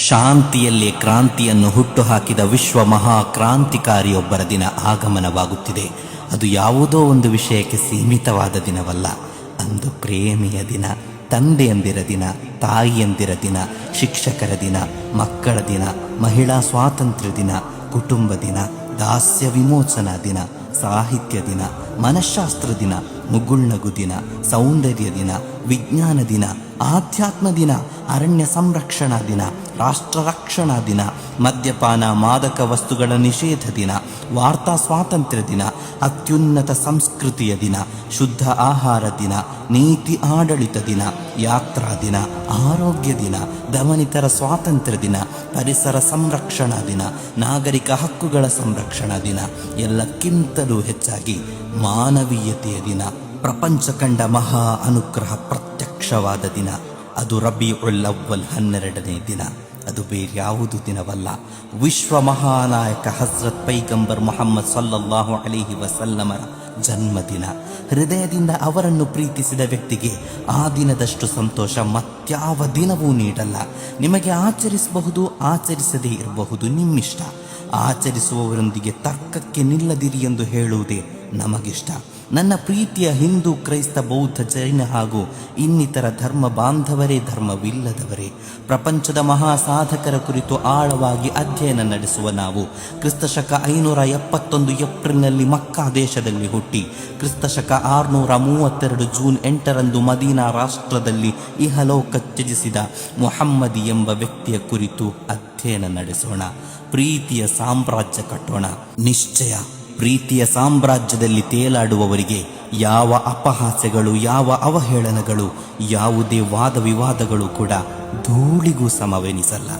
ಶಾಂತಿಯಲ್ಲೇ ಕ್ರಾಂತಿಯನ್ನು ಹುಟ್ಟುಹಾಕಿದ ವಿಶ್ವ ಮಹಾಕ್ರಾಂತಿಕಾರಿಯೊಬ್ಬರ ದಿನ ಆಗಮನವಾಗುತ್ತಿದೆ. ಅದು ಯಾವುದೋ ಒಂದು ವಿಷಯಕ್ಕೆ ಸೀಮಿತವಾದ ದಿನವಲ್ಲ. ಅಂದು ಪ್ರೇಮಿಯ ದಿನ, ತಂದೆಯಂದಿರ ದಿನ, ತಾಯಿಯಂದಿರ ದಿನ, ಶಿಕ್ಷಕರ ದಿನ, ಮಕ್ಕಳ ದಿನ, ಮಹಿಳಾ ಸ್ವಾತಂತ್ರ್ಯ ದಿನ, ಕುಟುಂಬ ದಿನ, ದಾಸ್ಯ ವಿಮೋಚನಾ ದಿನ, ಸಾಹಿತ್ಯ ದಿನ, ಮನಃಶಾಸ್ತ್ರ ದಿನ, ಮುಗುಳ್ನಗು ದಿನ, ಸೌಂದರ್ಯ ದಿನ, ವಿಜ್ಞಾನ ದಿನ, ಆಧ್ಯಾತ್ಮ ದಿನ, ಅರಣ್ಯ ಸಂರಕ್ಷಣಾ ದಿನ, ರಾಷ್ಟ್ರ ರಕ್ಷಣಾ ದಿನ, ಮದ್ಯಪಾನ ಮಾದಕ ವಸ್ತುಗಳ ನಿಷೇಧ ದಿನ, ವಾರ್ತಾ ಸ್ವಾತಂತ್ರ್ಯ ದಿನ, ಅತ್ಯುನ್ನತ ಸಂಸ್ಕೃತಿಯ ದಿನ, ಶುದ್ಧ ಆಹಾರ ದಿನ, ನೀತಿ ಆಡಳಿತ ದಿನ, ಯಾತ್ರಾ ದಿನ, ಆರೋಗ್ಯ ದಿನ, ದಮನಿತರ ಸ್ವಾತಂತ್ರ್ಯ ದಿನ, ಪರಿಸರ ಸಂರಕ್ಷಣಾ ದಿನ, ನಾಗರಿಕ ಹಕ್ಕುಗಳ ಸಂರಕ್ಷಣಾ ದಿನ, ಎಲ್ಲಕ್ಕಿಂತಲೂ ಹೆಚ್ಚಾಗಿ ಮಾನವೀಯತೆಯ ದಿನ, ಪ್ರಪಂಚ ಕಂಡ ಮಹಾ ಅನುಗ್ರಹ ಪ್ರತ್ಯಕ್ಷವಾದ ದಿನ. ಅದು ರಬೀಉಲ್ ಅವ್ವಲ್ 12ನೇ ದಿನ. ಅದು ಬೇರ್ಯಾವುದು ದಿನವಲ್ಲ, ವಿಶ್ವ ಮಹಾನಾಯಕ ಹಜರತ್ ಪೈಗಂಬರ್ ಮುಹಮ್ಮದ್ ಸಲ್ಲಲ್ಲಾಹು ಅಲೈಹಿ ವಸಲ್ಲಮರ ಜನ್ಮದಿನ. ಹೃದಯದಿಂದ ಅವರನ್ನು ಪ್ರೀತಿಸಿದ ವ್ಯಕ್ತಿಗೆ ಆ ದಿನದಷ್ಟು ಸಂತೋಷ ಮತ್ಯಾವ ದಿನವೂ ನೀಡಲ್ಲ. ನಿಮಗೆ ಆಚರಿಸಬಹುದು, ಆಚರಿಸದೇ ಇರಬಹುದು, ನಿಮ್ಮಿಷ್ಟ. ಆಚರಿಸುವವರೊಂದಿಗೆ ತರ್ಕಕ್ಕೆ ನಿಲ್ಲದಿರಿ ಎಂದು ಹೇಳುವುದೇ ನಮಗಿಷ್ಟ. ನನ್ನ ಪ್ರೀತಿಯ ಹಿಂದೂ, ಕ್ರೈಸ್ತ, ಬೌದ್ಧ, ಜೈನ ಹಾಗೂ ಇನ್ನಿತರ ಧರ್ಮ ಬಾಂಧವರೇ, ಧರ್ಮವಿಲ್ಲದವರೇ, ಪ್ರಪಂಚದ ಮಹಾಸಾಧಕರ ಕುರಿತು ಆಳವಾಗಿ ಅಧ್ಯಯನ ನಡೆಸುವ ನಾವು ಕ್ರಿಸ್ತಶಕ 571 ಏಪ್ರಿಲ್ನಲ್ಲಿ ಮಕ್ಕಾ ದೇಶದಲ್ಲಿ ಹುಟ್ಟಿ ಕ್ರಿಸ್ತಶಕ 632 ಜೂನ್ 8ರಂದು ಮದೀನಾ ರಾಷ್ಟ್ರದಲ್ಲಿ ಇಹಲೋಕ ತ್ಯಜಿಸಿದ ಮುಹಮ್ಮದಿ ಎಂಬ ವ್ಯಕ್ತಿಯ ಕುರಿತು ಅಧ್ಯಯನ ನಡೆಸೋಣ. ಪ್ರೀತಿಯ ಸಾಮ್ರಾಜ್ಯ ಕಟ್ಟೋಣ. ನಿಶ್ಚಯ ಪ್ರೀತಿಯ ಸಾಮ್ರಾಜ್ಯದಲ್ಲಿ ತೇಲಾಡುವವರಿಗೆ ಯಾವ ಅಪಹಾಸ್ಯಗಳು, ಯಾವ ಅವಹೇಳನಗಳು, ಯಾವುದೇ ವಾದ ವಿವಾದಗಳು ಕೂಡ ಧೂಳಿಗೂ ಸಮವೆನಿಸಲ್ಲ.